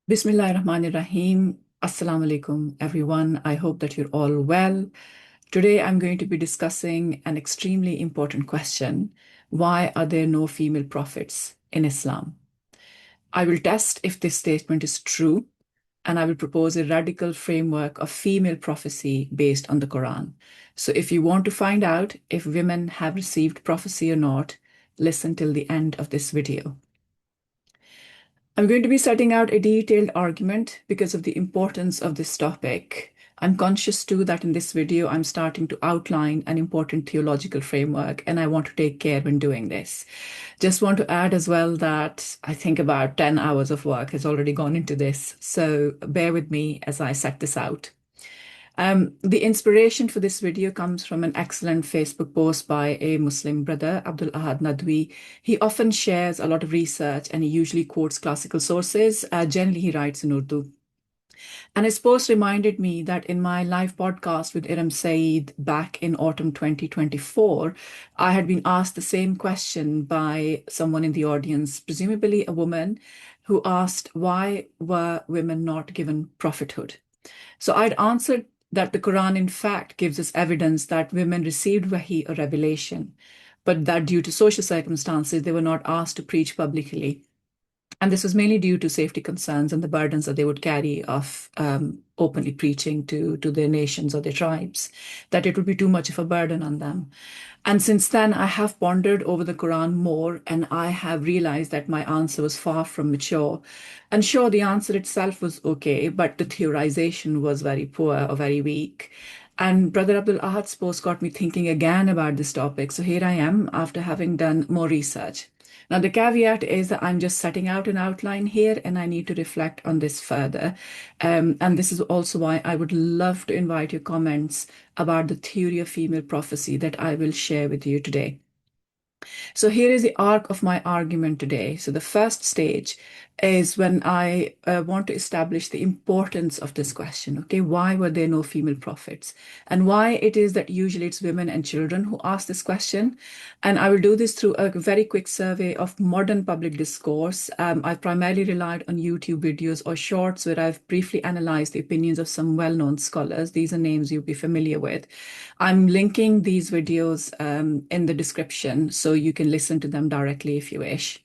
Bismillahirrahmanirrahim. Assalamu alaikum, everyone. I hope that you're all well. Today, I'm going to be discussing an extremely important question. Why are there no female prophets in Islam? I will test if this statement is true, and I will propose a radical framework of female prophecy based on the Quran. So, if you want to find out if women have received prophecy or not, listen till the end of this video. I'm going to be setting out a detailed argument because of the importance of this topic. I'm conscious too that in this video, I'm starting to outline an important theological framework, and I want to take care when doing this. Just want to add as well that I think about 10 hours of work has already gone into this, so bear with me as I set this out. The inspiration for this video comes from an excellent Facebook post by a Muslim brother, Abdul Ahad Nadwi. He often shares a lot of research and he usually quotes classical sources. Generally, he writes in Urdu. And his post reminded me that in my live podcast with Eram Saeed back in autumn 2024, I had been asked the same question by someone in the audience, presumably a woman, who asked, why were women not given prophethood? So I'd answered that the Quran, in fact, gives us evidence that women received wahi or revelation, but that due to social circumstances, they were not asked to preach publicly. And this was mainly due to safety concerns and the burdens that they would carry of openly preaching to their nations or their tribes, that it would be too much of a burden on them. And since then, I have pondered over the Quran more, and I have realized that my answer was far from mature. And sure, the answer itself was okay, but the theorization was very poor or very weak. And Brother Abdul Ahad's post got me thinking again about this topic. So here I am after having done more research. Now, the caveat is that I'm just setting out an outline here and I need to reflect on this further. And this is also why I would love to invite your comments about the theory of female prophecy that I will share with you today. So here is the arc of my argument today. So the first stage is when I want to establish the importance of this question. Okay, why were there no female prophets? And why it is that usually it's women and children who ask this question. And I will do this through a very quick survey of modern public discourse. I've primarily relied on YouTube videos or shorts where I've briefly analyzed the opinions of some well-known scholars. These are names you'll be familiar with. I'm linking these videos in the description so you can listen to them directly if you wish.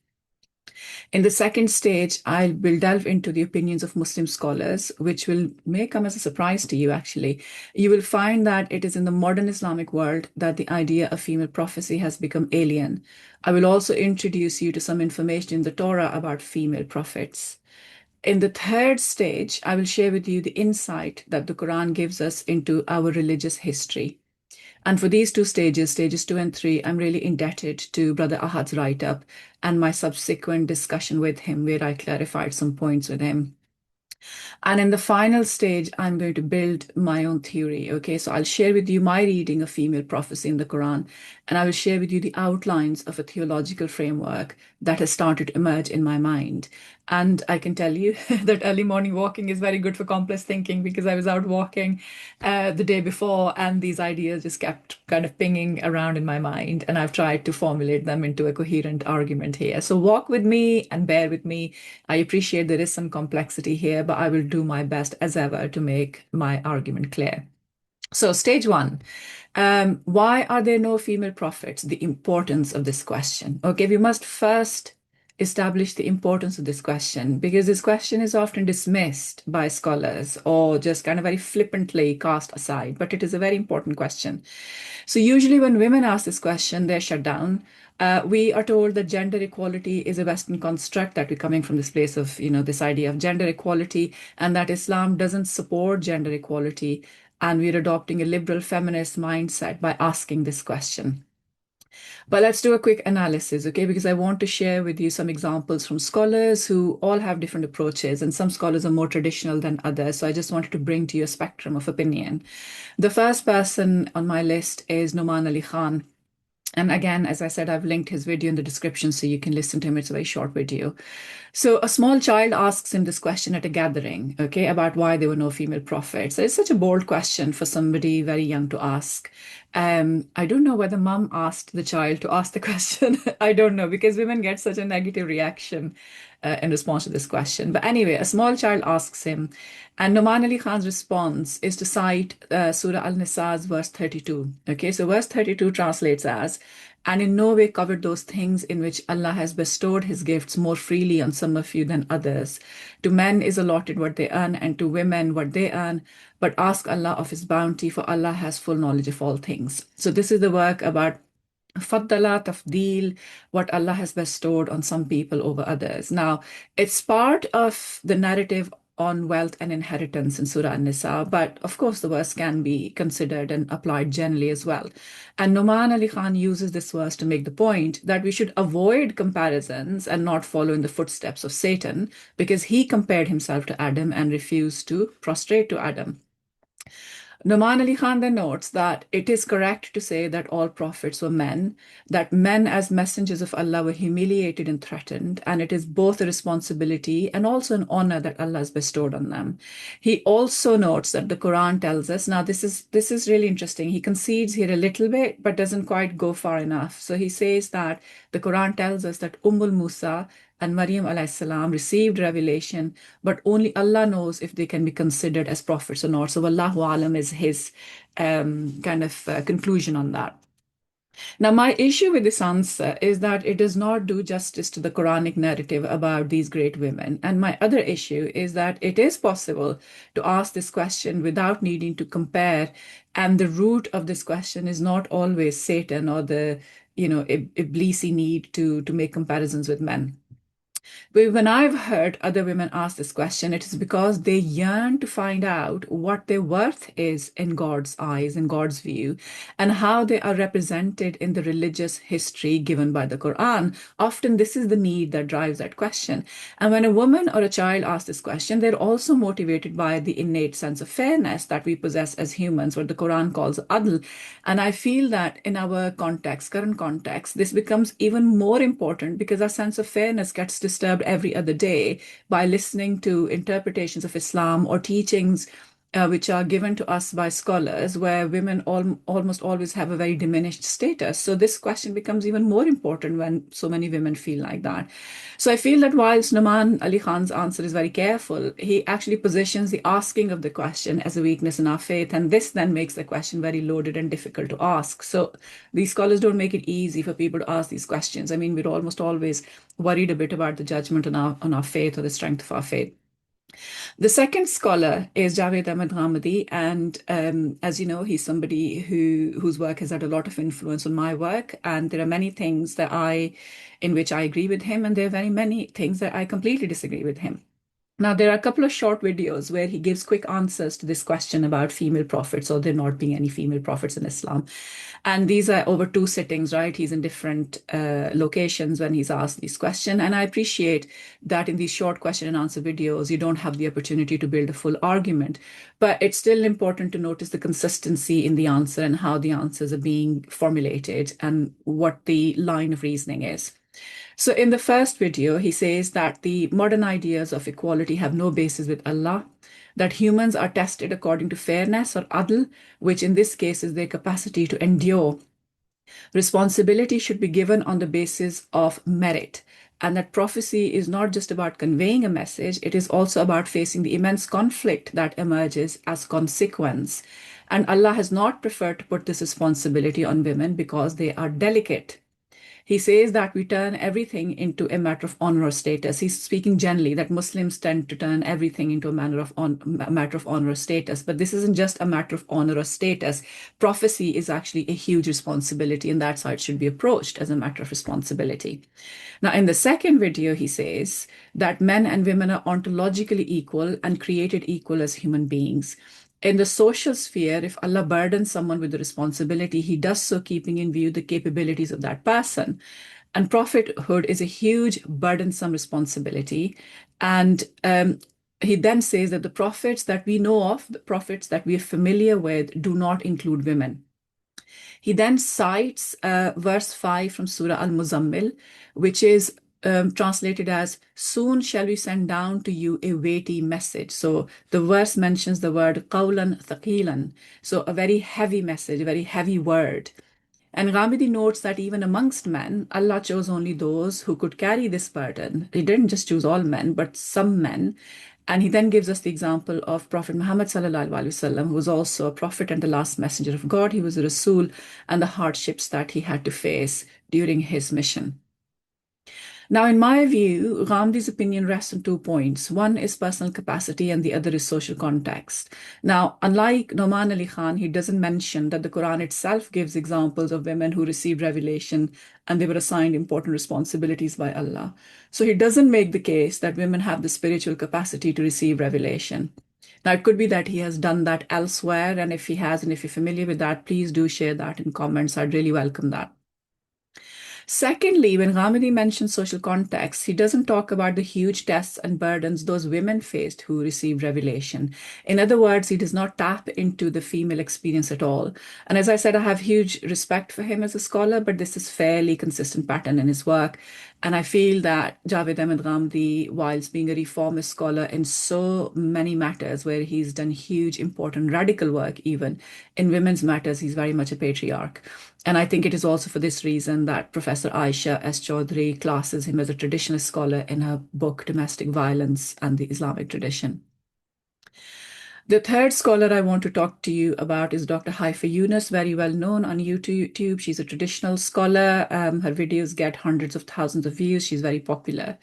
In the second stage, I will delve into the opinions of Muslim scholars, which may come as a surprise to you, actually. You will find that it is in the modern Islamic world that the idea of female prophecy has become alien. I will also introduce you to some information in the Torah about female prophets. In the third stage, I will share with you the insight that the Quran gives us into our religious history. And for these two stages, stages 2 and 3, I'm really indebted to Brother Ahad's write-up and my subsequent discussion with him, where I clarified some points with him. And in the final stage, I'm going to build my own theory. Okay, so I'll share with you my reading of female prophecy in the Quran, and I will share with you the outlines of a theological framework that has started to emerge in my mind. And I can tell you that early morning walking is very good for complex thinking because I was out walking the day before and these ideas just kept kind of pinging around in my mind. And I've tried to formulate them into a coherent argument here. So walk with me and bear with me. I appreciate there is some complexity here, but I will do my best as ever to make my argument clear. So, stage one, why are there no female prophets? The importance of this question. Okay, we must first establish the importance of this question because this question is often dismissed by scholars or just kind of very flippantly cast aside, but it is a very important question. So, usually when women ask this question, they're shut down. We are told that gender equality is a Western construct, that we're coming from this place of, this idea of gender equality, and that Islam doesn't support gender equality. And we're adopting a liberal feminist mindset by asking this question. But let's do a quick analysis, okay? Because I want to share with you some examples from scholars who all have different approaches, and some scholars are more traditional than others. So I just wanted to bring to you a spectrum of opinion. The first person on my list is Nouman Ali Khan. And again, as I said, I've linked his video in the description so you can listen to him. It's a very short video. So a small child asks him this question at a gathering, okay, about why there were no female prophets. So it's such a bold question for somebody very young to ask. I don't know whether mom asked the child to ask the question. I don't know because women get such a negative reaction in response to this question. But anyway, a small child asks him, and Noman Ali Khan's response is to cite Surah Al-Nisa's verse 32. Okay, so verse 32 translates as, and in no way covered those things in which Allah has bestowed his gifts more freely on some of you than others. To men is allotted what they earn, and to women what they earn. But ask Allah of his bounty, for Allah has full knowledge of all things. So this is the work about faddala, tafdeel, what Allah has bestowed on some people over others. Now, it's part of the narrative on wealth and inheritance in Surah An-Nisa, but of course the verse can be considered and applied generally as well. And Noman Ali Khan uses this verse to make the point that we should avoid comparisons and not follow in the footsteps of Satan, because he compared himself to Adam and refused to prostrate to Adam. Noman Ali Khan then notes that it is correct to say that all prophets were men, that men as messengers of Allah were humiliated and threatened, and it is both a responsibility and also an honor that Allah has bestowed on them. He also notes that the Quran tells us, now this is really interesting. He concedes here a little bit, but doesn't quite go far enough. So he says that the Quran tells us that Musa and Maryam alayhi salam received revelation, but only Allah knows if they can be considered as prophets or not. So Wallahu alam is his conclusion on that. Now, my issue with this answer is that it does not do justice to the Quranic narrative about these great women. And my other issue is that it is possible to ask this question without needing to compare. And the root of this question is not always Satan or the, Iblisi need to make comparisons with men. But when I've heard other women ask this question, it is because they yearn to find out what their worth is in God's eyes, in God's view, and how they are represented in the religious history given by the Quran. Often, this is the need that drives that question. And when a woman or a child asks this question, they're also motivated by the innate sense of fairness that we possess as humans, what the Quran calls adl. And I feel that in our context, current context, this becomes even more important because our sense of fairness gets disturbed every other day by listening to interpretations of Islam or teachings which are given to us by scholars where women almost always have a very diminished status. So this question becomes even more important when so many women feel like that. So I feel that whilst Noman Ali Khan's answer is very careful, he actually positions the asking of the question as a weakness in our faith. And this then makes the question very loaded and difficult to ask. So these scholars don't make it easy for people to ask these questions. I mean, we're almost always worried a bit about the judgment on our faith or the strength of our faith. The second scholar is Javed Ahmed Ghamidi, and as you know, he's somebody whose work has had a lot of influence on my work. And there are many things in which I agree with him, and there are very many things that I completely disagree with him. Now, there are a couple of short videos where he gives quick answers to this question about female prophets or there not being any female prophets in Islam. And these are over two sittings, right? He's in different locations when he's asked these questions. And I appreciate that in these short question and answer videos, you don't have the opportunity to build a full argument. But it's still important to notice the consistency in the answer and how the answers are being formulated and what the line of reasoning is. So in the first video, he says that the modern ideas of equality have no basis with Allah, that humans are tested according to fairness or adl, which in this case is their capacity to endure. Responsibility should be given on the basis of merit, and that prophecy is not just about conveying a message, it is also about facing the immense conflict that emerges as consequence. And Allah has not preferred to put this responsibility on women because they are delicate. He says that we turn everything into a matter of honor or status. He's speaking generally that Muslims tend to turn everything into a matter of honor or status. But this isn't just a matter of honor or status. Prophecy is actually a huge responsibility, and that's how it should be approached, as a matter of responsibility. Now, in the second video, he says that men and women are ontologically equal and created equal as human beings. In the social sphere, if Allah burdens someone with the responsibility, he does so keeping in view the capabilities of that person. And prophethood is a huge, burdensome responsibility. And he then says that the prophets that we know of, the prophets that we are familiar with, do not include women. He then cites verse 5 from Surah Al-Muzammil, which is translated as, soon shall we send down to you a weighty message. So the verse mentions the word qawlan thaqilan, so a very heavy message, a very heavy word. And Ghamidi notes that even amongst men, Allah chose only those who could carry this burden. He didn't just choose all men, but some men. And he then gives us the example of Prophet Muhammad sallallahu alaihi wasallam, who was also a prophet and the last messenger of God. He was a Rasul, and the hardships that he had to face during his mission. Now, in my view, Ghamdi's opinion rests on 2 points. One is personal capacity and the other is social context. Now, unlike Noman Ali Khan, he doesn't mention that the Quran itself gives examples of women who received revelation and they were assigned important responsibilities by Allah. So he doesn't make the case that women have the spiritual capacity to receive revelation. Now, it could be that he has done that elsewhere, and if he has, and if you're familiar with that, please do share that in comments. I'd really welcome that. Secondly, when Ghamidi mentions social context, he doesn't talk about the huge tests and burdens those women faced who received revelation. In other words, he does not tap into the female experience at all. And as I said, I have huge respect for him as a scholar, but this is fairly consistent pattern in his work. And I feel that Javed Ahmed Ghamdi, whilst being a reformist scholar in so many matters where he's done huge, important, radical work, even in women's matters, he's very much a patriarch. And I think it is also for this reason that Professor Aisha S. Chaudhry classes him as a traditionalist scholar in her book, Domestic Violence and the Islamic Tradition. The third scholar I want to talk to you about is Dr. Haifa Yunus, very well known on YouTube. She's a traditional scholar. Her videos get hundreds of thousands of views. She's very popular.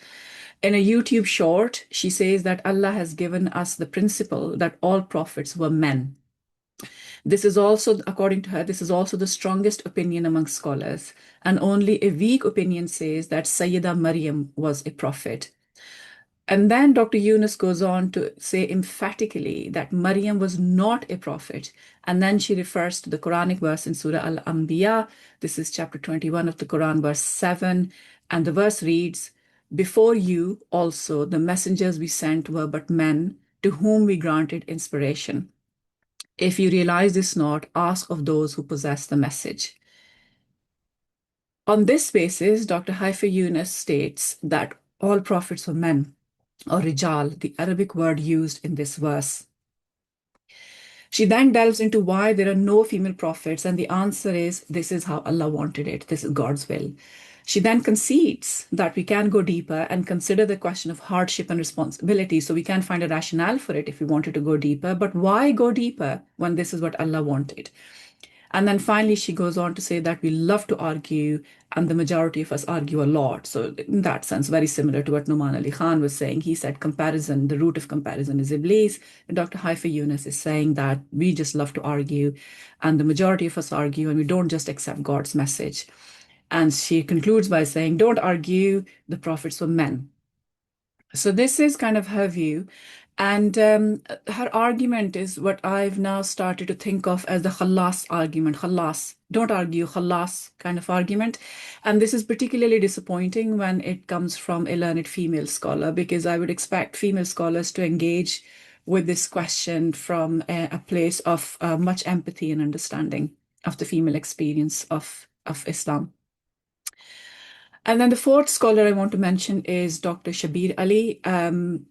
In a YouTube short, she says that Allah has given us the principle that all prophets were men. This is also, according to her, this is also the strongest opinion among scholars. And only a weak opinion says that Sayyidah Maryam was a prophet. And then Dr. Yunus goes on to say emphatically that Maryam was not a prophet. And then she refers to the Quranic verse in Surah Al-Anbiya. This is chapter 21 of the Quran, verse 7. And the verse reads, before you also the messengers we sent were but men, to whom we granted inspiration. If you realize this not, ask of those who possess the message. On this basis, Dr. Haifa Yunus states that all prophets were men, or rijal, the Arabic word used in this verse. She then delves into why there are no female prophets, and the answer is this is how Allah wanted it. This is God's will. She then concedes that we can go deeper and consider the question of hardship and responsibility. So we can find a rationale for it if we wanted to go deeper. But why go deeper when this is what Allah wanted? And then finally, she goes on to say that we love to argue, and the majority of us argue a lot. So in that sense, very similar to what Noman Ali Khan was saying. He said comparison, the root of comparison is Iblis. And Dr. Haifa Yunus is saying that we just love to argue, and the majority of us argue, and we don't just accept God's message. And she concludes by saying, don't argue, the prophets were men. So this is kind of her view. And her argument is what I've now started to think of as the khalas argument. Khalas, don't argue, khalas kind of argument. And this is particularly disappointing when it comes from a learned female scholar, because I would expect female scholars to engage with this question from a place of much empathy and understanding of the female experience of Islam. And then the fourth scholar I want to mention is Dr. Shabir Ali.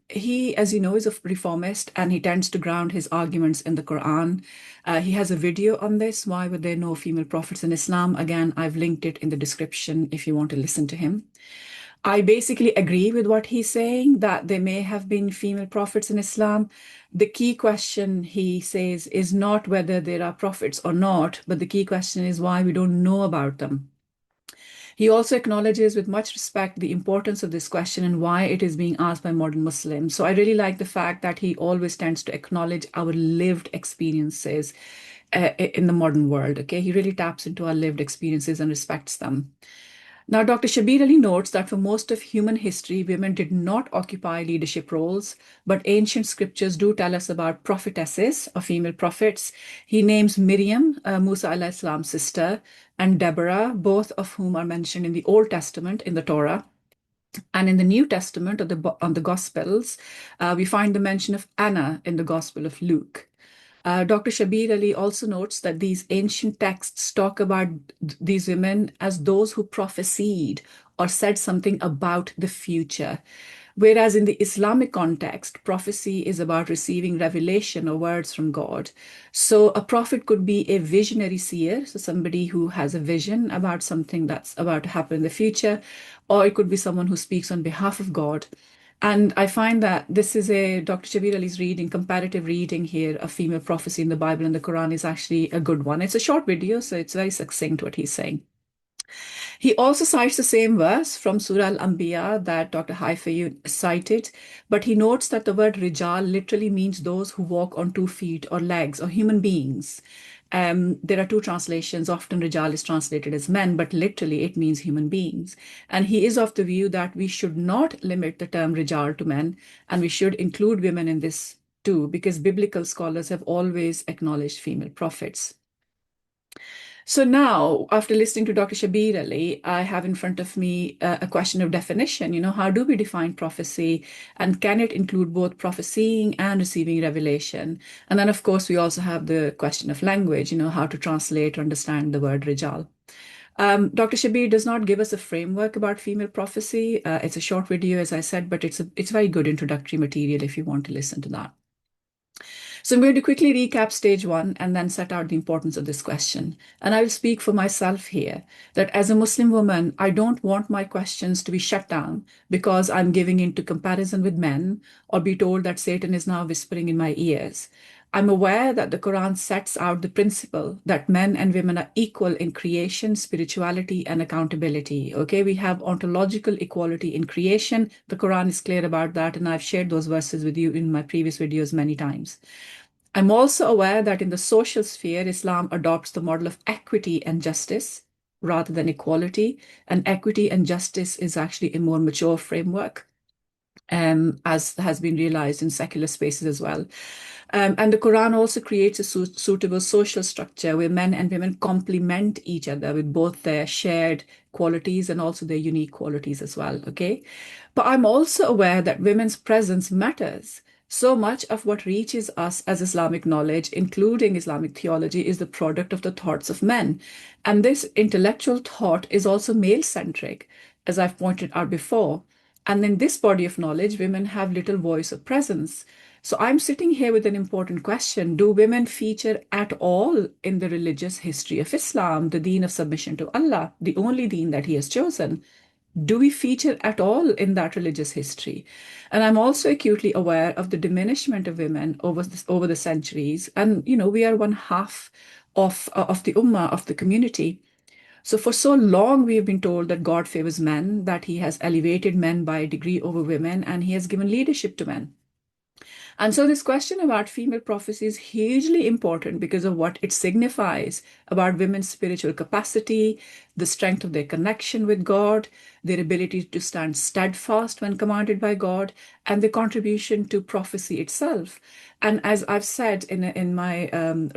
He, as you know, is a reformist, and he tends to ground his arguments in the Quran. He has a video on this, why were there no female prophets in Islam? Again, I've linked it in the description if you want to listen to him. I basically agree with what he's saying, that there may have been female prophets in Islam. The key question, he says, is not whether there are prophets or not, but the key question is why we don't know about them. He also acknowledges with much respect the importance of this question and why it is being asked by modern Muslims. So I really like the fact that he always tends to acknowledge our lived experiences in the modern world. Okay, he really taps into our lived experiences and respects them. Now, Dr. Shabir Ali notes that for most of human history, women did not occupy leadership roles, but ancient scriptures do tell us about prophetesses or female prophets. He names Miriam, Musa alayhi salam's sister, and Deborah, both of whom are mentioned in the Old Testament in the Torah. And in the New Testament, on the Gospels, we find the mention of Anna in the Gospel of Luke. Dr. Shabir Ali also notes that these ancient texts talk about these women as those who prophesied or said something about the future. Whereas in the Islamic context, prophecy is about receiving revelation or words from God. So a prophet could be a visionary seer, so somebody who has a vision about something that's about to happen in the future, or it could be someone who speaks on behalf of God. And I find that this is a Dr. Shabir Ali's reading, comparative reading here of female prophecy in the Bible and the Quran is actually a good one. It's a short video, so it's very succinct what he's saying. He also cites the same verse from Surah Al-Anbiya that Dr. Haifa cited, but he notes that the word rijal literally means those who walk on 2 feet or legs or human beings. There are two translations. Often rijal is translated as men, but literally it means human beings. And he is of the view that we should not limit the term rijal to men, and we should include women in this too, because biblical scholars have always acknowledged female prophets. So now, after listening to Dr. Shabir Ali, I have in front of me a question of definition. How do we define prophecy? And can it include both prophesying and receiving revelation? And then, of course, we also have the question of language, how to translate or understand the word rijal. Dr. Shabir does not give us a framework about female prophecy. It's a short video, as I said, but it's very good introductory material if you want to listen to that. So I'm going to quickly recap stage one and then set out the importance of this question. And I will speak for myself here that as a Muslim woman, I don't want my questions to be shut down because I'm giving in to comparison with men or be told that Satan is now whispering in my ears. I'm aware that the Quran sets out the principle that men and women are equal in creation, spirituality, and accountability. Okay, we have ontological equality in creation. The Quran is clear about that, and I've shared those verses with you in my previous videos many times. I'm also aware that in the social sphere, Islam adopts the model of equity and justice rather than equality. And equity and justice is actually a more mature framework, as has been realized in secular spaces as well. And the Quran also creates a suitable social structure where men and women complement each other with both their shared qualities and also their unique qualities as well. Okay. But I'm also aware that women's presence matters. So much of what reaches us as Islamic knowledge, including Islamic theology, is the product of the thoughts of men. And this intellectual thought is also male centric, as I've pointed out before. And in this body of knowledge, women have little voice or presence. So I'm sitting here with an important question. Do women feature at all in the religious history of Islam, the deen of submission to Allah, the only deen that He has chosen? Do we feature at all in that religious history? And I'm also acutely aware of the diminishment of women over the centuries. And, we are one half of the ummah, of the community. So for so long, we have been told that God favors men, that He has elevated men by a degree over women, and He has given leadership to men. And so this question about female prophecy is hugely important because of what it signifies about women's spiritual capacity, the strength of their connection with God, their ability to stand steadfast when commanded by God, and the contribution to prophecy itself. And as I've said in my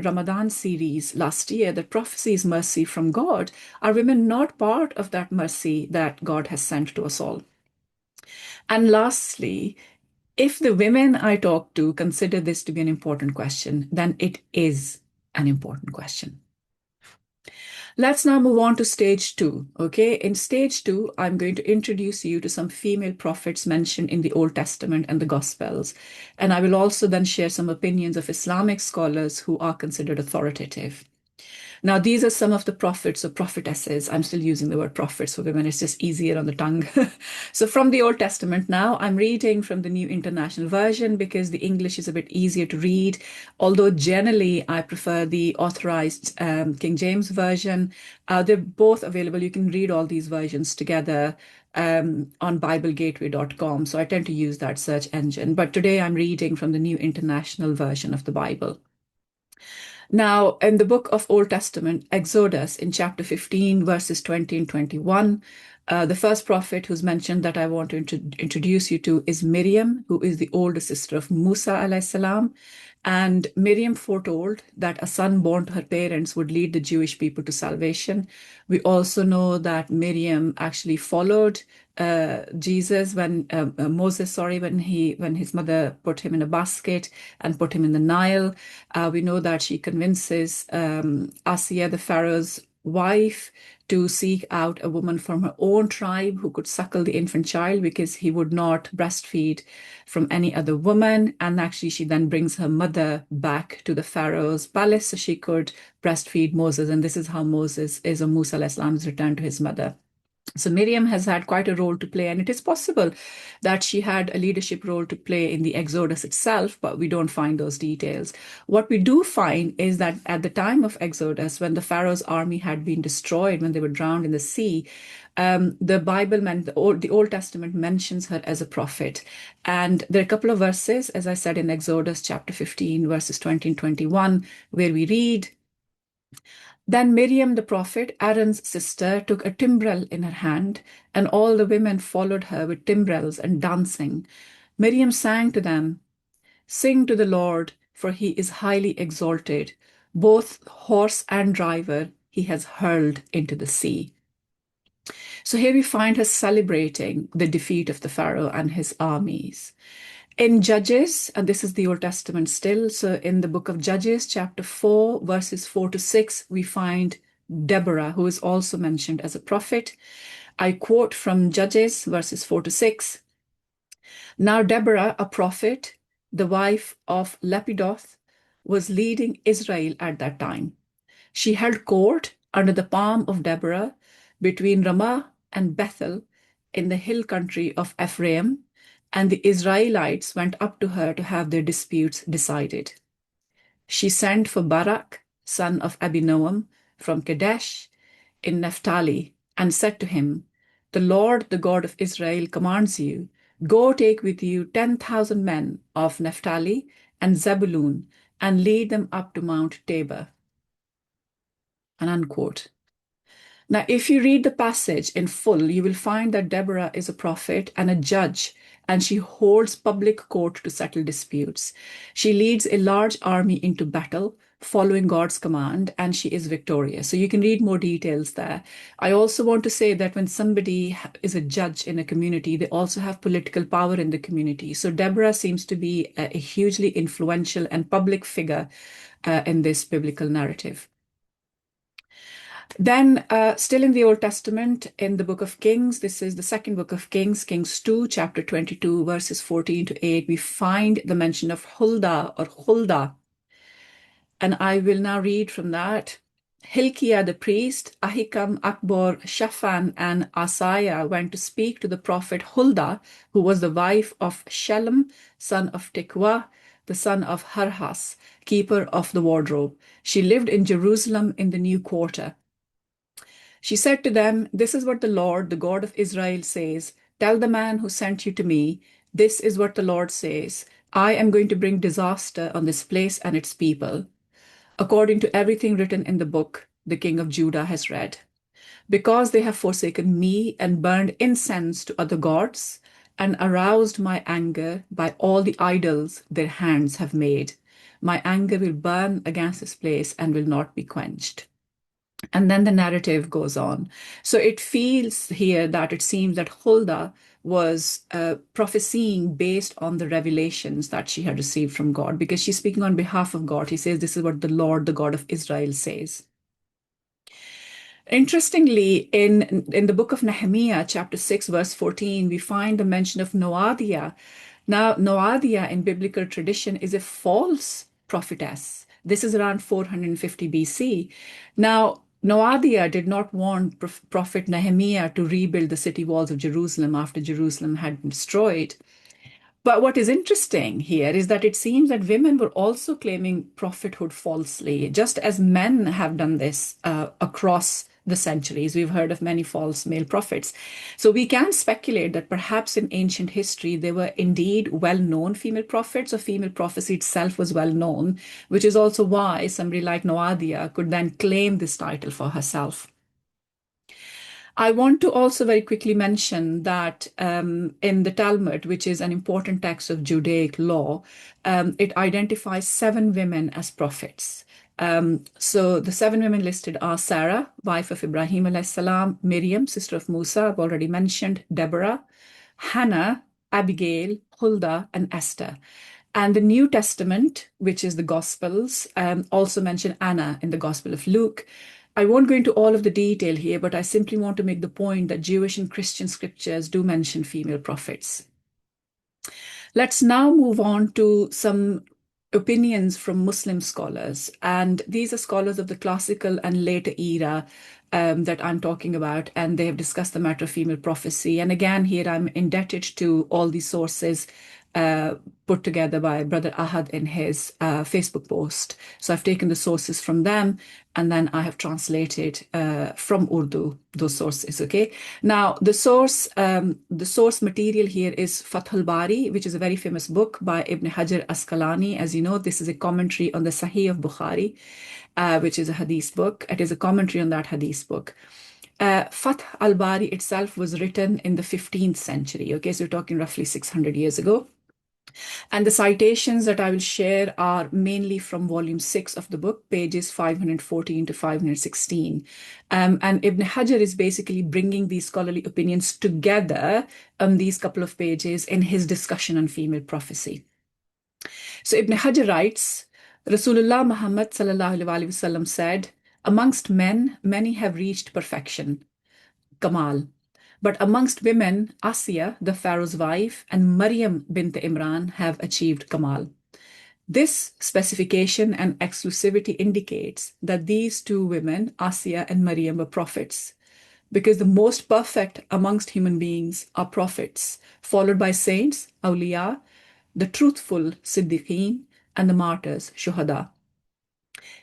Ramadan series last year, that prophecy is mercy from God. Are women not part of that mercy that God has sent to us all? And lastly, if the women I talk to consider this to be an important question, then it is an important question. Let's now move on to stage two. Okay, in stage two, I'm going to introduce you to some female prophets mentioned in the Old Testament and the Gospels. And I will also then share some opinions of Islamic scholars who are considered authoritative. Now, these are some of the prophets or prophetesses. I'm still using the word prophets for women. It's just easier on the tongue. So from the Old Testament now, I'm reading from the New International Version because the English is a bit easier to read. Although generally, I prefer the authorized King James Version. They're both available. You can read all these versions together on BibleGateway.com. So I tend to use that search engine. But today I'm reading from the New International Version of the Bible. Now, in the book of Old Testament, Exodus, in chapter 15, verses 20 and 21, the first prophet who's mentioned that I want to introduce you to is Miriam, who is the older sister of Musa alayhi salam. And Miriam foretold that a son born to her parents would lead the Jewish people to salvation. We also know that Miriam actually followed Jesus when Moses, when his mother put him in a basket and put him in the Nile. We know that she convinces Asiya, the Pharaoh's wife to seek out a woman from her own tribe who could suckle the infant child because he would not breastfeed from any other woman. And actually, she then brings her mother back to the Pharaoh's palace so she could breastfeed Moses. And this is how Moses is, or Musa alayhis salam, is returned to his mother. So Miriam has had quite a role to play, and it is possible that she had a leadership role to play in the Exodus itself, but we don't find those details. What we do find is that at the time of Exodus, when the Pharaoh's army had been destroyed, when they were drowned in the sea, the Bible, the Old Testament mentions her as a prophet. And there are a couple of verses, as I said, in Exodus chapter 15, verses 20 and 21, where we read, "Then Miriam the prophet, Aaron's sister, took a timbrel in her hand, and all the women followed her with timbrels and dancing. Miriam sang to them, 'Sing to the Lord, for he is highly exalted. Both horse and driver he has hurled into the sea.'" So here we find her celebrating the defeat of the Pharaoh and his armies. In Judges, and this is the Old Testament still, so in the book of Judges, chapter 4, verses 4 to 6, we find Deborah, who is also mentioned as a prophet. I quote from Judges, verses 4 to 6. "Now Deborah, a prophet, the wife of Lapidoth, was leading Israel at that time. She held court under the palm of Deborah between Ramah and Bethel in the hill country of Ephraim, and the Israelites went up to her to have their disputes decided. She sent for Barak, son of Abinoam, from Kadesh in Naphtali, and said to him, 'The Lord, the God of Israel, commands you, go take with you 10,000 men of Naphtali and Zebulun, and lead them up to Mount Tabor.'" And unquote. Now, if you read the passage in full, you will find that Deborah is a prophet and a judge, and she holds public court to settle disputes. She leads a large army into battle, following God's command, and she is victorious. So you can read more details there. I also want to say that when somebody is a judge in a community, they also have political power in the community. So Deborah seems to be a hugely influential and public figure in this biblical narrative. Then, still in the Old Testament, in the book of Kings, this is the second book of Kings, Kings 2, chapter 22, verses 14 to 8, we find the mention of Huldah or Huldah. And I will now read from that. "Hilkiah the priest, Ahikam, Akbor, Shaphan, and Asaiah went to speak to the prophet Huldah, who was the wife of Shalom, son of Tikvah, the son of Harhas, keeper of the wardrobe. She lived in Jerusalem in the new quarter. She said to them, 'This is what the Lord, the God of Israel, says. Tell the man who sent you to me, this is what the Lord says. I am going to bring disaster on this place and its people, according to everything written in the book the king of Judah has read. Because they have forsaken me and burned incense to other gods and aroused my anger by all the idols their hands have made. My anger will burn against this place and will not be quenched.'" And then the narrative goes on. So it feels here that it seems that Huldah was prophesying based on the revelations that she had received from God, because she's speaking on behalf of God. He says, "This is what the Lord, the God of Israel, says." Interestingly, in the book of Nehemiah, chapter 6, verse 14, we find the mention of Noadiah. Now, Noadiah in biblical tradition is a false prophetess. This is around 450 BC. Now, Noadiah did not want Prophet Nehemiah to rebuild the city walls of Jerusalem after Jerusalem had been destroyed. But what is interesting here is that it seems that women were also claiming prophethood falsely, just as men have done this across the centuries. We've heard of many false male prophets. So we can speculate that perhaps in ancient history, there were indeed well-known female prophets, or female prophecy itself was well-known, which is also why somebody like Noadiah could then claim this title for herself. I want to also very quickly mention that in the Talmud, which is an important text of Judaic law, it identifies 7 women as prophets. So the 7 women listed are Sarah, wife of Ibrahim alayhis salam, Miriam, sister of Musa, I've already mentioned, Deborah, Hannah, Abigail, Huldah, and Esther. And the New Testament, which is the Gospels, also mention Anna in the Gospel of Luke, I won't go into all of the detail here, but I simply want to make the point that Jewish and Christian scriptures do mention female prophets. Let's now move on to some opinions from Muslim scholars. And these are scholars of the classical and later era that I'm talking about. And they have discussed the matter of female prophecy. And again, here I'm indebted to all these sources uh, put together by Brother Ahad in his Facebook post. So I've taken the sources from them and then I have translated from Urdu those sources. Okay. Now the source material here is Fath al-Bari, which is a very famous book by Ibn Hajar Asqalani. As you know, this is a commentary on the Sahih of Bukhari, which is a hadith book. It is a commentary on that hadith book. Fath al-Bari itself was written in the 15th century. Okay, so we're talking roughly 600 years ago. And the citations that I will share are mainly from volume 6 of the book, pages 514 to 516. And Ibn Hajar is basically bringing these scholarly opinions together on these couple of pages in his discussion on female prophecy. So Ibn Hajar writes, Rasulullah Muhammad sallallahu alaihi wasallam said, amongst men, many have reached perfection, Kamal. But amongst women, Asiya, the Pharaoh's wife, and Maryam bint Imran have achieved Kamal. This specification and exclusivity indicates that these two women, Asiya and Maryam, were prophets, because the most perfect amongst human beings are prophets, followed by saints, awliya, the truthful Siddiqeen, and the martyrs, Shuhada.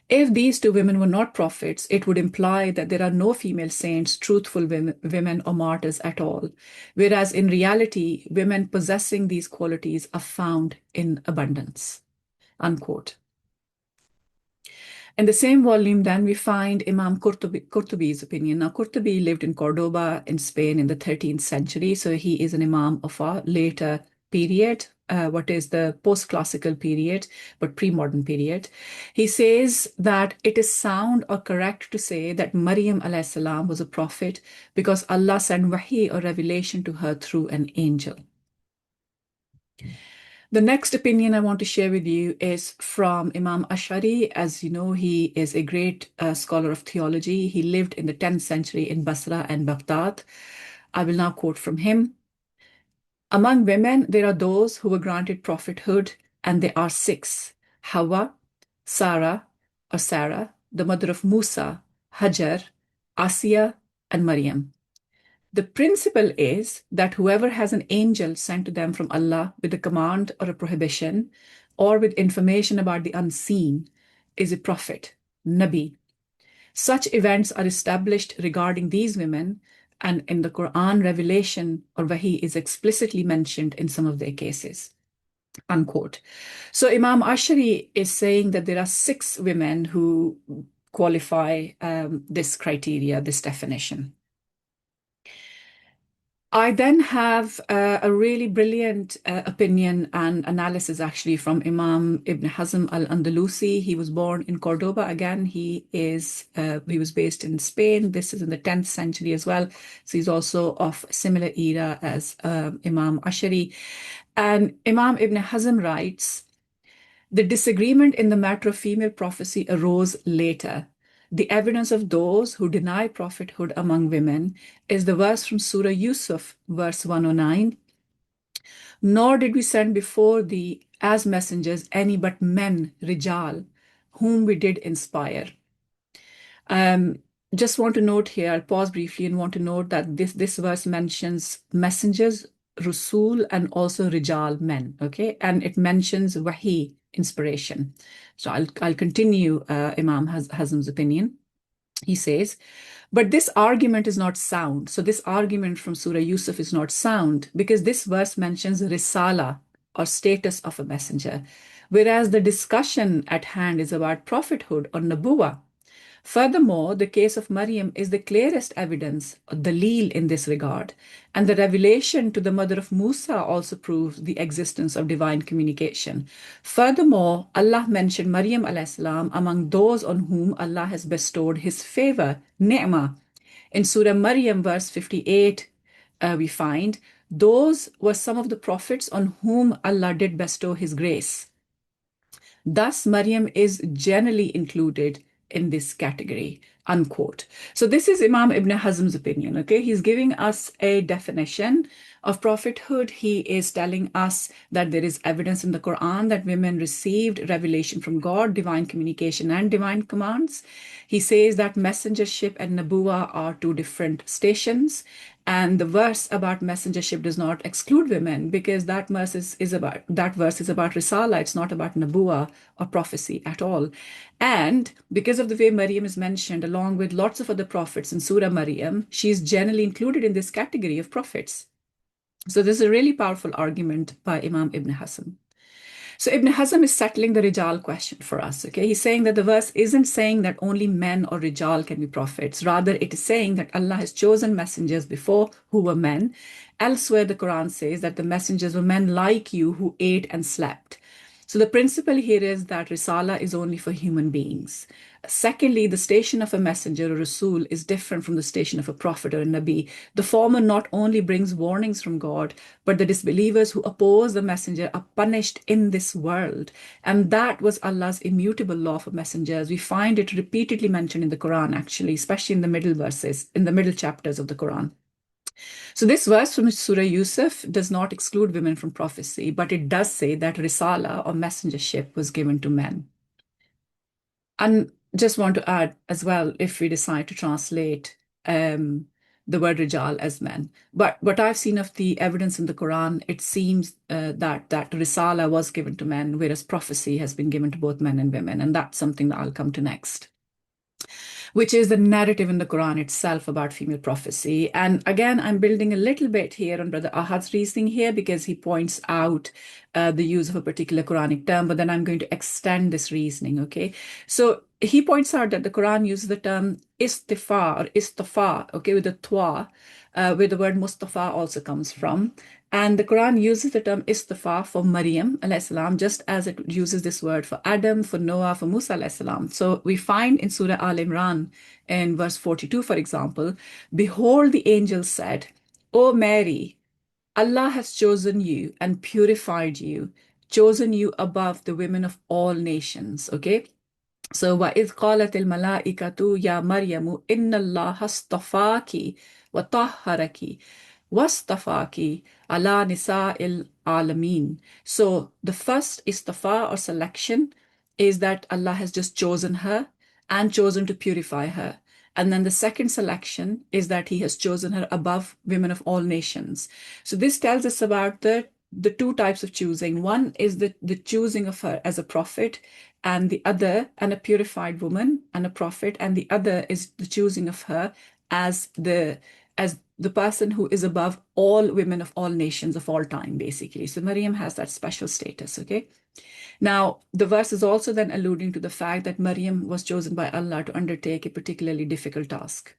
If these two women were not prophets, it would imply that there are no female saints, truthful women, or martyrs at all. Whereas in reality, women possessing these qualities are found in abundance. Unquote. In the same volume, then we find Imam Qurtubi's opinion. Now, Qurtubi lived in Cordoba in Spain in the 13th century, so he is an Imam of a later period, what is the post-classical period, but pre-modern period. He says that it is sound or correct to say that Maryam alayhi salam was a prophet because Allah sent wahi or revelation to her through an angel. The next opinion I want to share with you is from Imam Ash'ari. As you know, he is a great scholar of theology. He lived in the 10th century in Basra and Baghdad. I will now quote from him. Among women, there are those who were granted prophethood, and there are 6: Hawa, Sarah, or Sarah, the mother of Musa, Hajar, Asiya, and Maryam. The principle is that whoever has an angel sent to them from Allah with a command or a prohibition, or with information about the unseen, is a prophet, Nabi. Such events are established regarding these women, and in the Qur'an, revelation or wahi is explicitly mentioned in some of their cases. Unquote. So Imam Ash'ari is saying that there are 6 women who qualify this criteria, this definition. I then have a really brilliant opinion and analysis actually from Imam Ibn Hazm al-Andalusi. He was born in Cordoba. Again, he was based in Spain. This is in the 10th century as well. So he's also of a similar era as Imam Ash'ari. And Imam Ibn Hazm writes, the disagreement in the matter of female prophecy arose later. The evidence of those who deny prophethood among women is the verse from Surah Yusuf, verse 109. Nor did we send before thee as messengers any but men, Rijal, whom we did inspire. Just want to note here, I'll pause briefly and want to note that this verse mentions messengers, Rusul, and also Rijal, men, okay? And it mentions Wahi, inspiration. So I'll continue Imam Hazm's opinion. He says, but this argument is not sound. So this argument from Surah Yusuf is not sound because this verse mentions risala or status of a messenger, whereas the discussion at hand is about prophethood or nabuwa. Furthermore, the case of Maryam is the clearest evidence, dalil in this regard, and the revelation to the mother of Musa also proves the existence of divine communication. Furthermore, Allah mentioned Maryam alayhi salam among those on whom Allah has bestowed His favor, ni'mah. In Surah Maryam, verse 58, we find, those were some of the prophets on whom Allah did bestow His grace. Thus, Maryam is generally included in this category. unquote. So this is Imam Ibn Hazm's opinion, okay? He's giving us a definition of prophethood. He is telling us that there is evidence in the Quran that women received revelation from God, divine communication and divine commands. He says that messengership and Nabuwa are two different stations. And the verse about messengership does not exclude women because that verse is about Risala. It's not about Nabuwa or prophecy at all. And because of the way Maryam is mentioned, along with lots of other prophets in Surah Maryam, she is generally included in this category of prophets. So this is a really powerful argument by Imam Ibn Hazm. So Ibn Hazm is settling the Rijal question for us. Okay, he's saying that the verse isn't saying that only men or Rijal can be prophets. Rather, it is saying that Allah has chosen messengers before who were men. Elsewhere, the Quran says that the messengers were men like you who ate and slept. So the principle here is that Risala is only for human beings. Secondly, the station of a messenger or Rasul is different from the station of a prophet or a Nabi. The former not only brings warnings from God, but the disbelievers who oppose the messenger are punished in this world. And that was Allah's immutable law for messengers. We find it repeatedly mentioned in the Quran, actually, especially in the middle verses, in the middle chapters of the Quran. So this verse from Surah Yusuf does not exclude women from prophecy, but it does say that Risala or messengership was given to men. And just want to add as well, if we decide to translate the word Rijal as men. But what I've seen of the evidence in the Quran, it seems that Risala was given to men, whereas prophecy has been given to both men and women. And that's something that I'll come to next, which is the narrative in the Quran itself about female prophecy. And again, I'm building a little bit here on Brother Ahad's reasoning here because he points out the use of a particular Quranic term, but then I'm going to extend this reasoning, okay? So he points out that the Quran uses the term istifa or istafa, okay, with the twa, where the word Mustafa also comes from. And the Quran uses the term istifa for Maryam alayhi salam, just as it uses this word for Adam, for Noah, for Musa alayhi salam. So we find in Surah Al Imran in verse 42, for example, behold, the angel said, O Mary, Allah has chosen you and purified you, chosen you above the women of all nations. Okay. So وَإِذْ قَالَتِ الْمَلَائِكَةُ يَا مَرْيَمُ إِنَّ اللَّهَ اصْطَفَاكِ وَطَهَّرَكِ وَاصْطَفَاكِ عَلَى نِسَاءِ الْعَالَمِينَ. So the first istafa or selection is that Allah has just chosen her and chosen to purify her. And then the second selection is that he has chosen her above women of all nations. So this tells us about the two types of choosing. One is the choosing of her as a prophet, and the other, and a purified woman and a prophet, and the other is the choosing of her as the person who is above all women of all nations of all time, basically. So Maryam has that special status, okay? Now, the verse is also then alluding to the fact that Maryam was chosen by Allah to undertake a particularly difficult task.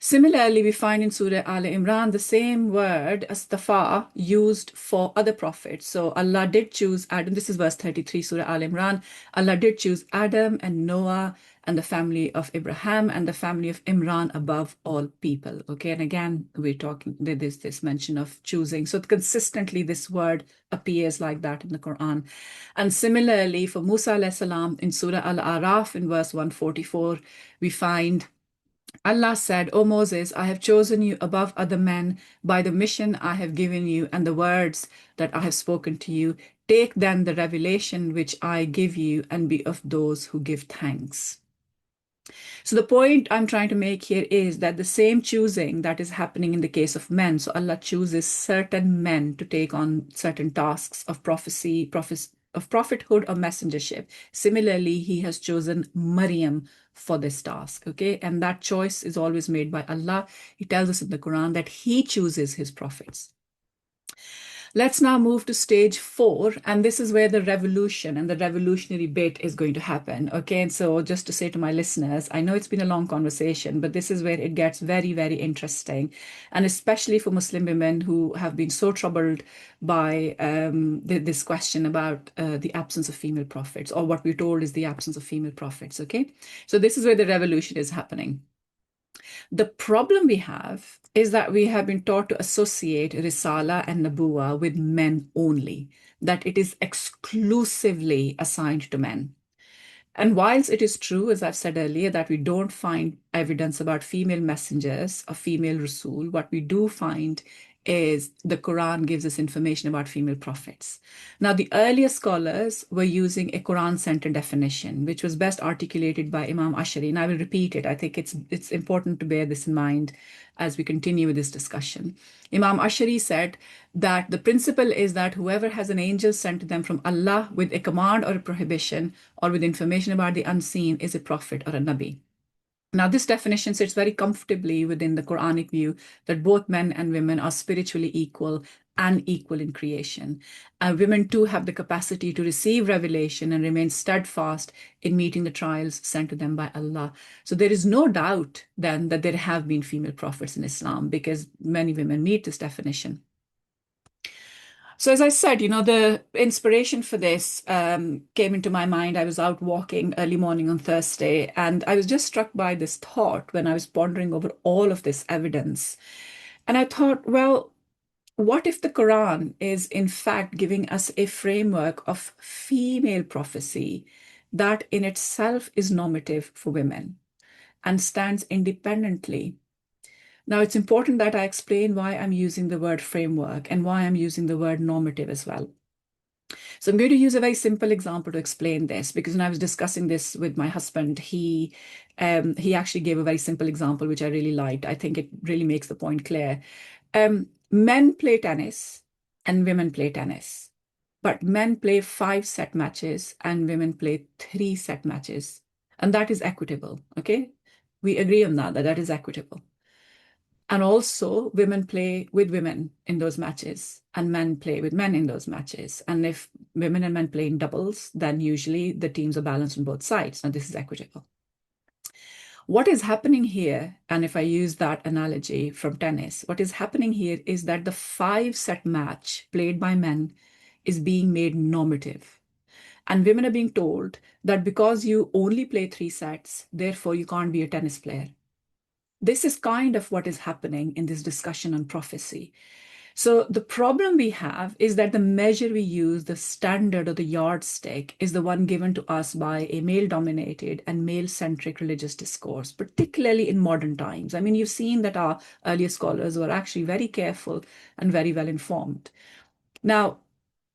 Similarly, we find in Surah Al Imran the same word, astafa, used for other prophets. So Allah did choose Adam. This is verse 33, Surah Al Imran. Allah did choose Adam and Noah and the family of Abraham and the family of Imran above all people. Okay, and again, we're talking, there's this mention of choosing. So consistently, this word appears like that in the Quran. And similarly, for Musa alayhi salam in Surah Al Araf in verse 144, we find Allah said, O Moses, I have chosen you above other men by the mission I have given you and the words that I have spoken to you. Take then the revelation which I give you and be of those who give thanks. So the point I'm trying to make here is that the same choosing that is happening in the case of men. So Allah chooses certain men to take on certain tasks of prophecy, of prophethood or messengership. Similarly, he has chosen Maryam for this task, okay? And that choice is always made by Allah. He tells us in the Quran that he chooses his prophets. Let's now move to stage 4, and this is where the revolution and the revolutionary bit is going to happen, okay? And so just to say to my listeners, I know it's been a long conversation, but this is where it gets very, very interesting, and especially for Muslim women who have been so troubled by this question about the absence of female prophets, or what we're told is the absence of female prophets, okay? So this is where the revolution is happening. The problem we have is that we have been taught to associate Risala and Nabuwa with men only, that it is exclusively assigned to men. And whilst it is true, as I've said earlier, that we don't find evidence about female messengers or female Rasul, what we do find is the Quran gives us information about female prophets. Now, the earlier scholars were using a Quran-centered definition, which was best articulated by Imam Ashari. And I will repeat it. I think it's important to bear this in mind as we continue with this discussion. Imam Ashari said that the principle is that whoever has an angel sent to them from Allah with a command or a prohibition or with information about the unseen is a prophet or a nabi. Now, this definition sits very comfortably within the Quranic view that both men and women are spiritually equal and equal in creation. And women too have the capacity to receive revelation and remain steadfast in meeting the trials sent to them by Allah. So there is no doubt then that there have been female prophets in Islam because many women meet this definition. So as I said, the inspiration for this came into my mind. I was out walking early morning on Thursday, and I was just struck by this thought when I was pondering over all of this evidence. And I thought, well, what if the Quran is in fact giving us a framework of female prophecy that in itself is normative for women and stands independently? Now, it's important that I explain why I'm using the word framework and why I'm using the word normative as well. So I'm going to use a very simple example to explain this, because when I was discussing this with my husband, he actually gave a very simple example, which I really liked. I think it really makes the point clear. Men play tennis and women play tennis, but men play 5-set matches and women play 3-set matches. And that is equitable, okay? We agree on that that is equitable. And also, women play with women in those matches, and men play with men in those matches. And if women and men play in doubles, then usually the teams are balanced on both sides. Now, this is equitable. What is happening here, and if I use that analogy from tennis, what is happening here is that the 5-set match played by men is being made normative. And women are being told that because you only play 3 sets, therefore you can't be a tennis player. This is kind of what is happening in this discussion on prophecy. So the problem we have is that the measure we use, the standard or the yardstick, is the one given to us by a male-dominated and male-centric religious discourse, particularly in modern times. I mean, you've seen that our earlier scholars were actually very careful and very well informed. Now,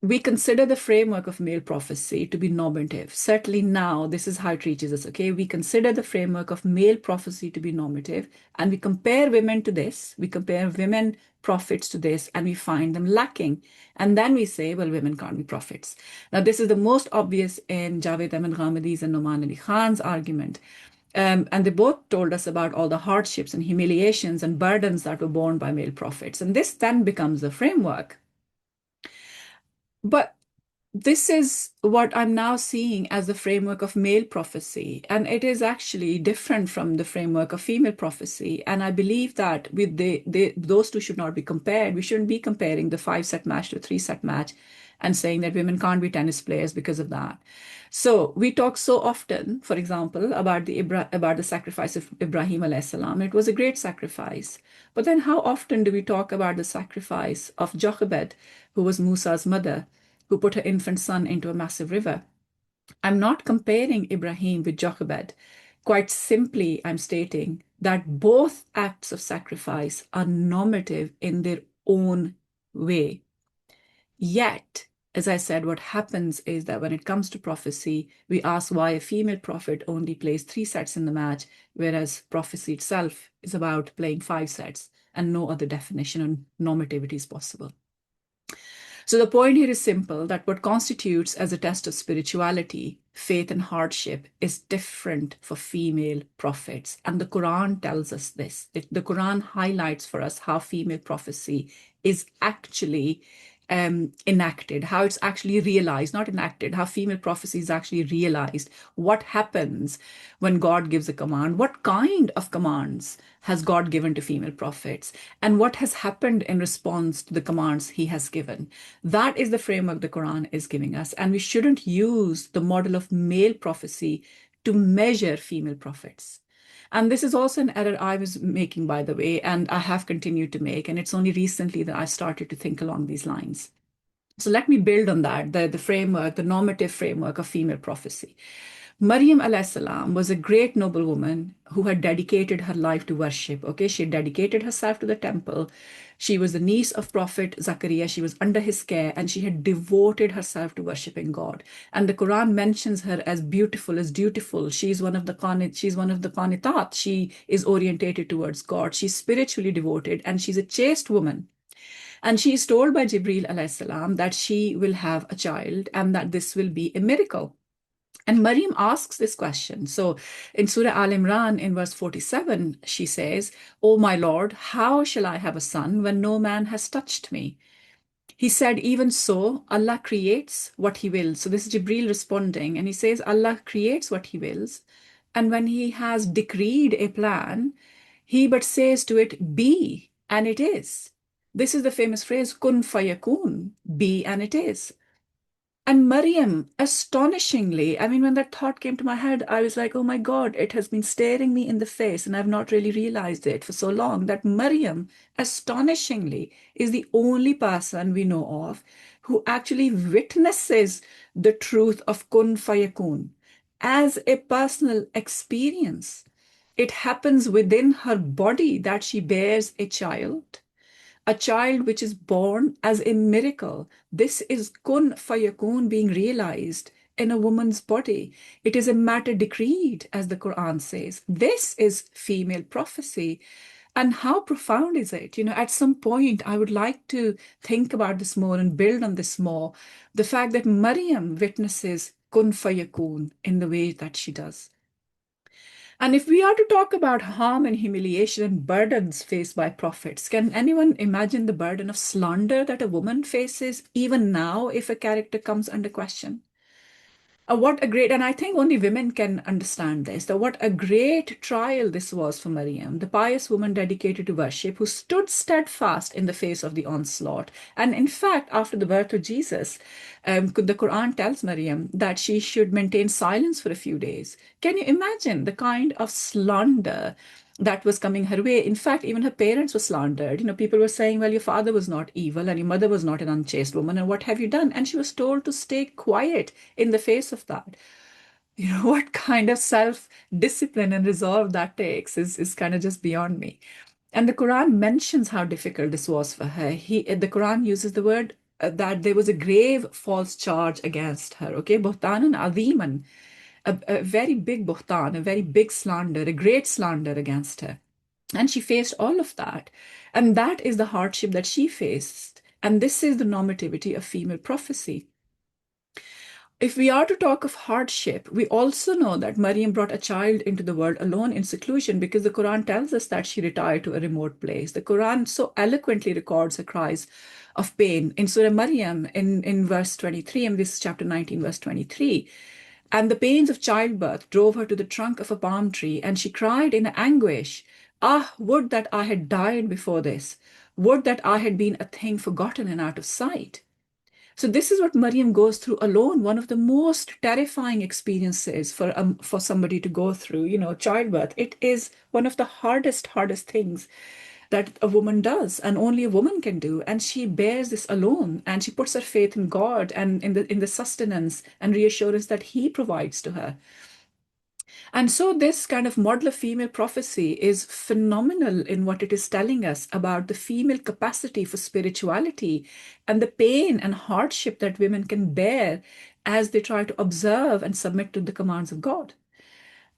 we consider the framework of male prophecy to be normative. Certainly now, this is how it reaches us, okay? We consider the framework of male prophecy to be normative, and we compare women to this. We compare women prophets to this, and we find them lacking. And then we say, well, women can't be prophets. Now, this is the most obvious in Javed Ahmed Ghamedi's and Noman Ali Khan's argument. And they both told us about all the hardships and humiliations and burdens that were borne by male prophets. And this then becomes the framework. But this is what I'm now seeing as the framework of male prophecy, and it is actually different from the framework of female prophecy. And I believe that with those two should not be compared. We shouldn't be comparing the 5-set match to a 3-set match and saying that women can't be tennis players because of that. So we talk so often, for example, about the sacrifice of Ibrahim alayhis salam. It was a great sacrifice. But then how often do we talk about the sacrifice of Jochebed, who was Musa's mother, who put her infant son into a massive river? I'm not comparing Ibrahim with Jochebed. Quite simply, I'm stating that both acts of sacrifice are normative in their own way. Yet, as I said, what happens is that when it comes to prophecy, we ask why a female prophet only plays 3 sets in the match, whereas prophecy itself is about playing 5 sets, and no other definition on normativity is possible. So the point here is simple, that what constitutes as a test of spirituality, faith and hardship is different for female prophets. And the Quran tells us this. The Quran highlights for us how female prophecy is actually enacted, how it's actually realized, not enacted, how female prophecy is actually realized, what happens when God gives a command, what kind of commands has God given to female prophets, and what has happened in response to the commands he has given. That is the framework the Quran is giving us, and we shouldn't use the model of male prophecy to measure female prophets. And this is also an error I was making, by the way, and I have continued to make. And it's only recently that I started to think along these lines. So let me build on that, the framework, the normative framework of female prophecy. Maryam alayhi salam was a great noble woman who had dedicated her life to worship. Okay, she dedicated herself to the temple. She was the niece of Prophet Zachariah. She was under his care and she had devoted herself to worshiping God. And the Quran mentions her as beautiful, as dutiful. She's one of the qanitat. She is orientated towards God. She's spiritually devoted and she's a chaste woman. And she is told by Jibril alayhi salam that she will have a child and that this will be a miracle. And Maryam asks this question. So in Surah Al Imran, in verse 47, she says, "O my Lord, how shall I have a son when no man has touched me?" He said, "Even so, Allah creates what He wills." So this is Jibril responding, and he says, Allah creates what He wills. And when He has decreed a plan, He but says to it, "Be," and it is. This is the famous phrase, "Kun fayakun," be, and it is. And Maryam, astonishingly, I mean, when that thought came to my head, I was like, oh my God, it has been staring me in the face, and I've not really realized it for so long that Maryam, astonishingly, is the only person we know of who actually witnesses the truth of kun fayakun as a personal experience. It happens within her body that she bears a child which is born as a miracle. This is kun fayakun being realized in a woman's body. It is a matter decreed, as the Quran says. This is female prophecy. And how profound is it? You know, at some point, I would like to think about this more and build on this more. The fact that Maryam witnesses kun fayakun in the way that she does. And if we are to talk about harm and humiliation and burdens faced by prophets, can anyone imagine the burden of slander that a woman faces even now if a character comes under question? What a great, and I think only women can understand this, that what a great trial this was for Maryam, the pious woman dedicated to worship, who stood steadfast in the face of the onslaught. And in fact, after the birth of Jesus, the Quran tells Maryam that she should maintain silence for a few days. Can you imagine the kind of slander that was coming her way? In fact, even her parents were slandered. You know, people were saying, well, your father was not evil and your mother was not an unchaste woman, and what have you done? And she was told to stay quiet in the face of that. You know, what kind of self-discipline and resolve that takes is kind of just beyond me. And the Quran mentions how difficult this was for her. The Quran uses the word that there was a grave false charge against her. Okay, buhtanan aziman, a very big buhtan, a very big slander, a great slander against her. And she faced all of that. And that is the hardship that she faced. And this is the normativity of female prophecy. If we are to talk of hardship, we also know that Maryam brought a child into the world alone in seclusion because the Quran tells us that she retired to a remote place. The Quran so eloquently records her cries of pain. In Surah Maryam, in verse 23, and this is chapter 19, verse 23, and the pains of childbirth drove her to the trunk of a palm tree, and she cried in anguish, "Ah, would that I had died before this! Would that I had been a thing forgotten and out of sight!" So this is what Maryam goes through alone, one of the most terrifying experiences for somebody to go through, you know, childbirth. It is one of the hardest things that a woman does, and only a woman can do. And she bears this alone, and she puts her faith in God and in the sustenance and reassurance that He provides to her. And so, this kind of model of female prophecy is phenomenal in what it is telling us about the female capacity for spirituality and the pain and hardship that women can bear as they try to observe and submit to the commands of God.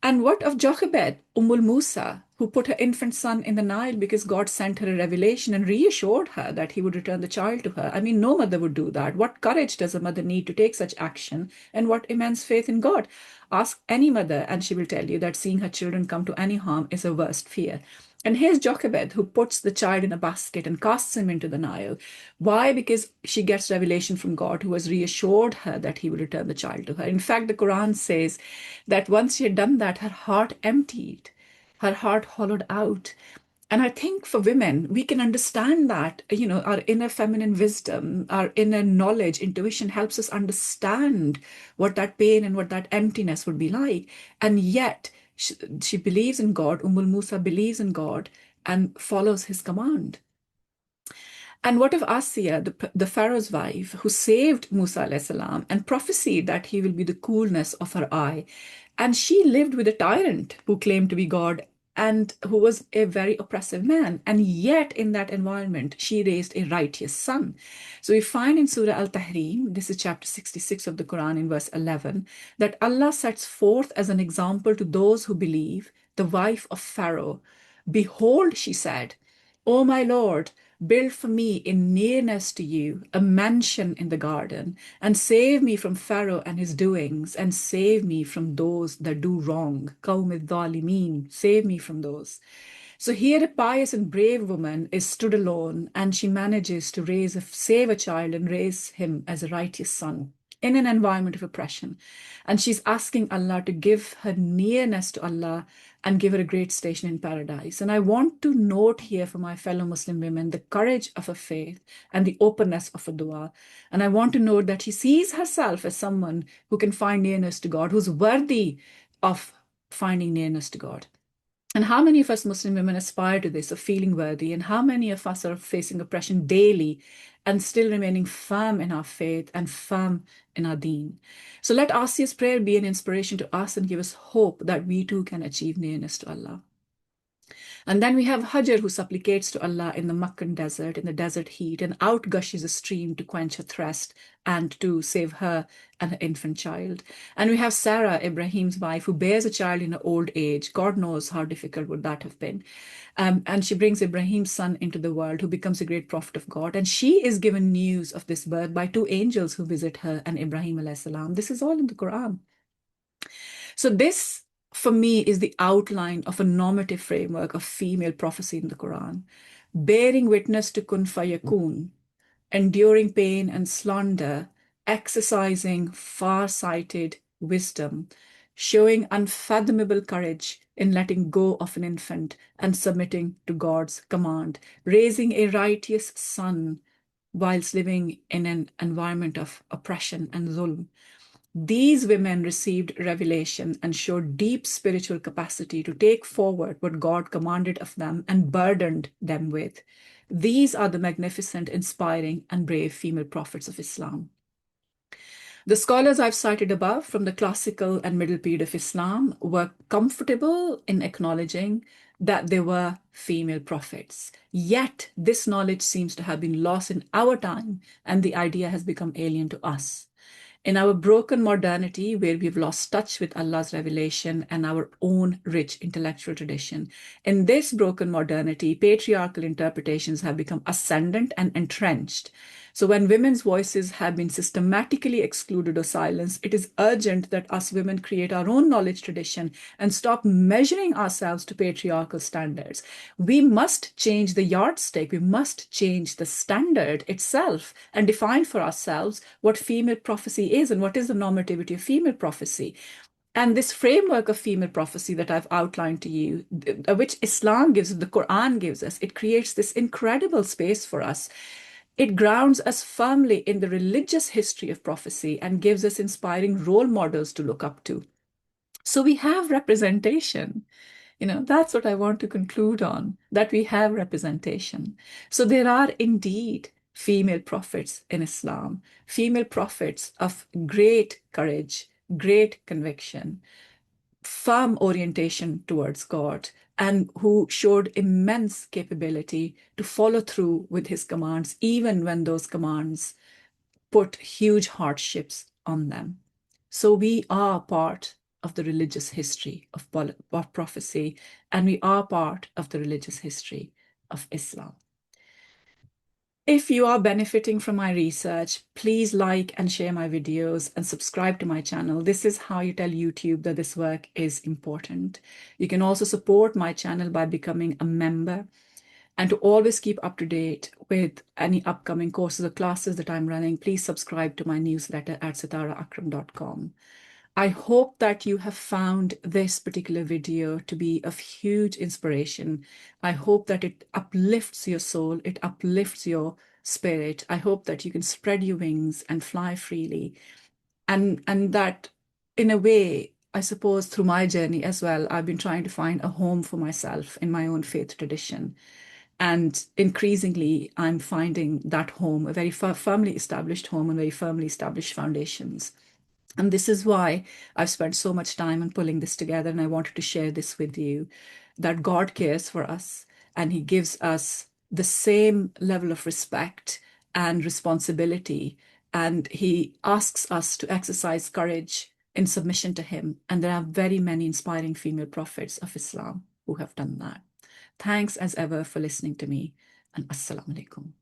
And what of Jochebed, Musa, who put her infant son in the Nile because God sent her a revelation and reassured her that He would return the child to her? I mean, no mother would do that. What courage does a mother need to take such action? And what immense faith in God? Ask any mother, and she will tell you that seeing her children come to any harm is her worst fear. And here's Jochebed, who puts the child in a basket and casts him into the Nile. Why? Because she gets revelation from God, who has reassured her that He will return the child to her. In fact, the Quran says that once she had done that, her heart emptied, her heart hollowed out. And I think for women, we can understand that, you know, our inner feminine wisdom, our inner knowledge, intuition helps us understand what that pain and what that emptiness would be like. And yet, she believes in God. Musa believes in God and follows His command. And what of Asiya, the Pharaoh's wife, who saved Musa alayhi salam and prophesied that he will be the coolness of her eye? And she lived with a tyrant who claimed to be God and who was a very oppressive man. And yet, in that environment, she raised a righteous son. So we find in Surah Al Tahrim, this is chapter 66 of the Quran, in verse 11, that Allah sets forth as an example to those who believe the wife of Pharaoh. Behold, she said, O my Lord, build for me in nearness to you a mansion in the garden, and save me from Pharaoh and his doings, and save me from those that do wrong. Qawm al-dhalimin, save me from those. So here a pious and brave woman is stood alone, and she manages to save a child and raise him as a righteous son in an environment of oppression. And she's asking Allah to give her nearness to Allah and give her a great station in paradise. And I want to note here for my fellow Muslim women the courage of a faith and the openness of a dua. And I want to note that she sees herself as someone who can find nearness to God, who's worthy of finding nearness to God. And how many of us Muslim women aspire to this, of feeling worthy? And how many of us are facing oppression daily and still remaining firm in our faith and firm in our deen? So let Asia's prayer be an inspiration to us and give us hope that we too can achieve nearness to Allah. And then we have Hajar, who supplicates to Allah in the Meccan desert, in the desert heat, and out gushes a stream to quench her thirst and to save her and her infant child. And we have Sarah, Ibrahim's wife, who bears a child in her old age. God knows how difficult would that have been. And she brings Ibrahim's son into the world, who becomes a great prophet of God. And she is given news of this birth by two angels who visit her and Ibrahim alayhi salam. This is all in the Quran. So this, for me, is the outline of a normative framework of female prophecy in the Quran, bearing witness to kun fayakun, enduring pain and slander, exercising far-sighted wisdom, showing unfathomable courage in letting go of an infant and submitting to God's command, raising a righteous son whilst living in an environment of oppression and zulm. These women received revelation and showed deep spiritual capacity to take forward what God commanded of them and burdened them with. These are the magnificent, inspiring, and brave female prophets of Islam. The scholars I've cited above from the classical and middle period of Islam were comfortable in acknowledging that they were female prophets. Yet, this knowledge seems to have been lost in our time, and the idea has become alien to us. In our broken modernity, where we've lost touch with Allah's revelation and our own rich intellectual tradition, in this broken modernity, patriarchal interpretations have become ascendant and entrenched. So when women's voices have been systematically excluded or silenced, it is urgent that us women create our own knowledge tradition and stop measuring ourselves to patriarchal standards. We must change the yardstick. We must change the standard itself and define for ourselves what female prophecy is and what is the normativity of female prophecy. And this framework of female prophecy that I've outlined to you, which Islam gives, the Quran gives us, it creates this incredible space for us. It grounds us firmly in the religious history of prophecy and gives us inspiring role models to look up to. So we have representation. That's what I want to conclude on, that we have representation. So there are indeed female prophets in Islam, female prophets of great courage, great conviction, firm orientation towards God, and who showed immense capability to follow through with his commands, even when those commands put huge hardships on them. So we are part of the religious history of prophecy, and we are part of the religious history of Islam. If you are benefiting from my research, please like and share my videos and subscribe to my channel. This is how you tell YouTube that this work is important. You can also support my channel by becoming a member. And to always keep up to date with any upcoming courses or classes that I'm running, please subscribe to my newsletter at sitaraakram.com. I hope that you have found this particular video to be of huge inspiration. I hope that it uplifts your soul, it uplifts your spirit. I hope that you can spread your wings and fly freely. And that, in a way, I suppose through my journey as well, I've been trying to find a home for myself in my own faith tradition. And increasingly, I'm finding that home, a very firmly established home and very firmly established foundations. And this is why I've spent so much time on pulling this together. And I wanted to share this with you, that God cares for us and He gives us the same level of respect and responsibility. And He asks us to exercise courage in submission to Him. And there are very many inspiring female prophets of Islam who have done that. Thanks as ever for listening to me. And Assalamu alaikum.